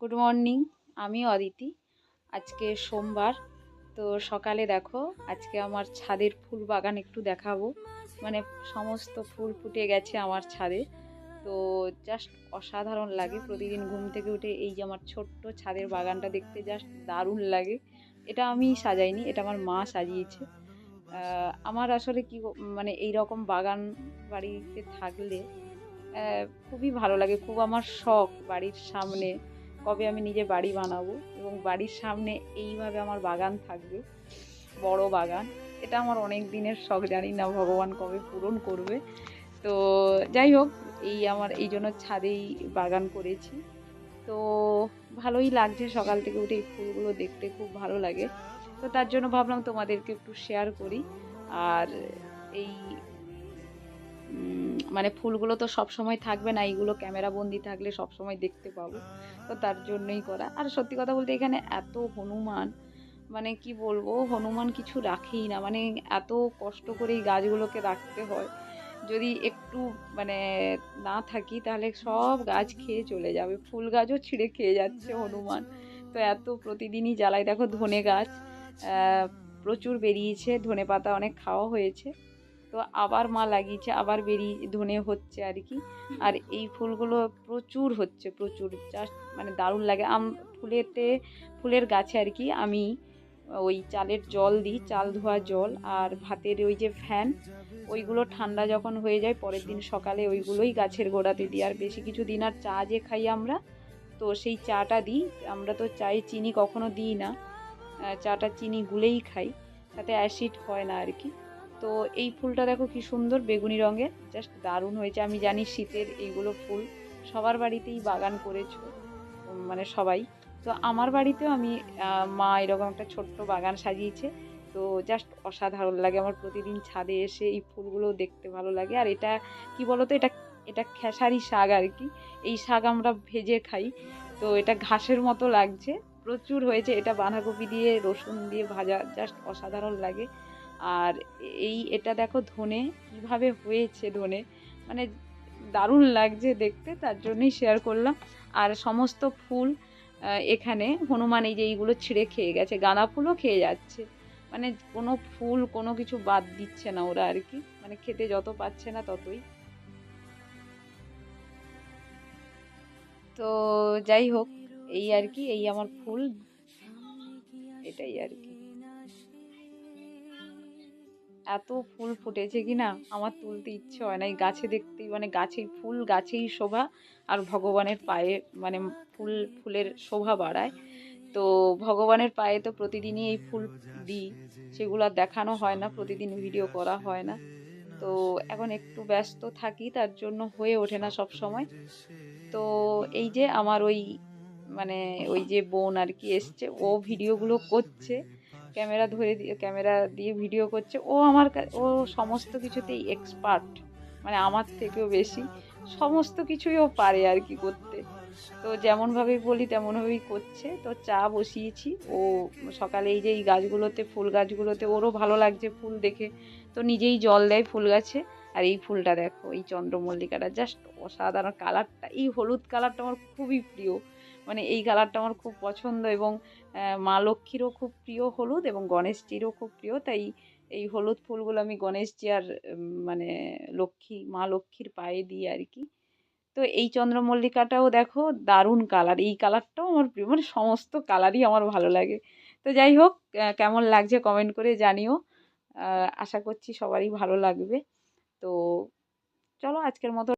Good morning. আমি অদিতি। আজকে সোমবার। তো সকালে দেখো, আজকে আমার ছাদের ফুল বাগান একটু দেখাবো। মানে সমস্ত ফুল ফুটে গেছে আমার ছাদে। তো জাস্ট অসাধারণ লাগে প্রতিদিন ঘুম থেকে উঠে এই যে আমার ছোট্ট ছাদের বাগানটা দেখতে জাস্ট দারুণ লাগে। এটা আমি সাজাইনি, এটা আমার মা সাজিয়েছে। আমার আসলে মানে এই রকম বাগান বাড়িতে থাকলে খুবই ভালো লাগে। খুব আমার শখ বাড়ির সামনে কবে আমি নিজে বাড়ি বানাবো এবং বাড়ির সামনে এইভাবে আমার বাগান থাকবে, বড় বাগান। এটা আমার অনেক দিনের শখ, জানি না ভগবান কবে পূরণ করবে। তো যাই হোক, আমার এই জন্য ছাদেই বাগান করেছি। তো ভালোই লাগছে, সকাল থেকে উঠে এই ফুলগুলো দেখতে খুব ভালো লাগে। তো তার জন্য ভাবলাম তোমাদেরকে একটু শেয়ার করি। আর এই মানে ফুলগুলো তো সব সময় থাকবে না, এইগুলো ক্যামেরা বন্দি থাকলে সব সময় দেখতে পাবো। তো তার জন্যই করা। আর সত্যি কথা বলতে এখানে এত হনুমান, মানে কি বলবো, হনুমান কিছু রাখেই না। মানে এত কষ্ট করে এই গাছগুলোকে রাখতে হয়। যদি একটু মানে না থাকি তাহলে সব গাছ খেয়ে চলে যাবে, ফুল গাছও ছিঁড়ে খেয়ে যাচ্ছে হনুমান। তো এত প্রতিদিনই জ্বালাই। দেখো ধনে গাছ প্রচুর বেরিয়েছে, ধনে পাতা অনেক খাওয়া হয়েছে। তো আবার মা লাগিয়েছে, আবার ধনে হচ্ছে আর কি। আর এই ফুলগুলো প্রচুর হচ্ছে, প্রচুর, জাস্ট মানে দারুণ লাগে। ফুলের গাছে আর কি আমি ওই চালের জল দিই, চাল ধোয়া জল, আর ভাতের ওই যে ফ্যান, ওইগুলো ঠান্ডা যখন হয়ে যায় পরের দিন সকালে ওইগুলোই গাছের গোড়াতে দিই। আর বেশি কিছু দিন আর চা যে খাই আমরা, তো সেই চাটা দিই। আমরা তো চায়ে চিনি কখনো দিই না, চাটা চিনি গুলেই খাই, তাতে অ্যাসিড হয় না আর কি। তো এই ফুলটা দেখো কি সুন্দর বেগুনি রঙের, জাস্ট দারুণ হয়েছে। আমি জানি শীতের এইগুলো ফুল সবার বাড়িতেই বাগান করেছো, মানে সবাই। তো আমার বাড়িতেও আমি মা এরকম একটা ছোট্ট বাগান সাজিয়েছে। তো জাস্ট অসাধারণ লাগে আমার প্রতিদিন ছাদে এসে এই ফুলগুলো দেখতে ভালো লাগে। আর এটা কি বলতো, এটা এটা খেসারি শাক আর কি। এই শাক আমরা ভেজে খাই। তো এটা ঘাসের মতো লাগছে, প্রচুর হয়েছে। এটা বাঁধাকপি দিয়ে রসুন দিয়ে ভাজা, জাস্ট অসাধারণ লাগে। আর এটা দেখো ধনে কিভাবে হয়েছে, ধনে মানে দারুণ লাগছে দেখতে, তার জন্যই শেয়ার করলাম। আর সমস্ত ফুল এখানে হনুমান এই যে এইগুলো ছিঁড়ে খেয়ে গেছে, গাঁদা ফুলও খেয়ে যাচ্ছে। মানে কোনো ফুল কোনো কিছু বাদ দিচ্ছে না ওরা আর কি, মানে খেতে যত পাচ্ছে না ততই। তো যাই হোক, এই আর কি, এই আমার ফুল, এটাই আর কি। এত ফুল ফুটেছে কি না, আমার তুলতে ইচ্ছে হয় না। এই গাছে দেখতেই মানে গাছেই ফুল, গাছেই শোভা। আর ভগবানের পায়ে মানে ফুলের শোভা বাড়ায়। তো ভগবানের পায়ে তো প্রতিদিনই এই ফুল দিই, সেগুলো আর দেখানো হয় না, প্রতিদিন ভিডিও করা হয় না। তো এখন একটু ব্যস্ত থাকি, তার জন্য হয়ে ওঠে না সব সময়। তো এই যে আমার মানে ওই যে বোন আর কি এসছে, ও ভিডিওগুলো করছে, ক্যামেরা দিয়ে ভিডিও করছে। ও সমস্ত কিছুতেই এক্সপার্ট, মানে আমার থেকেও বেশি সমস্ত কিছুই ও পারে আর কি করতে। তো যেমনভাবে বলি তেমনভাবেই করছে। তো চা বসিয়েছি। ও সকালে এই যে এই গাছগুলোতে, ফুল গাছগুলোতে ওরও ভালো লাগছে ফুল দেখে, তো নিজেই জল দেয় ফুল গাছে। আর এই ফুলটা দেখো, এই চন্দ্রমল্লিকাটা জাস্ট অসাধারণ কালারটা, এই হলুদ কালারটা আমার খুবই প্রিয়। মানে এই কালারটা আমার খুব পছন্দ। এবং মা লক্ষ্মীরও খুব প্রিয় হলুদ, এবং গণেশজিরও খুব প্রিয়। তাই এই হলুদ ফুলগুলো আমি গণেশজি আর মানে মা লক্ষ্মীর পায়ে দিই আর কি। তো এই চন্দ্রমল্লিকাটাও দেখো দারুণ কালার, এই কালারটাও আমার প্রিয়। মানে সমস্ত কালারই আমার ভালো লাগে। তো যাই হোক, কেমন লাগছে কমেন্ট করে জানিও। আশা করছি সবারই ভালো লাগবে। তো চলো আজকের মতো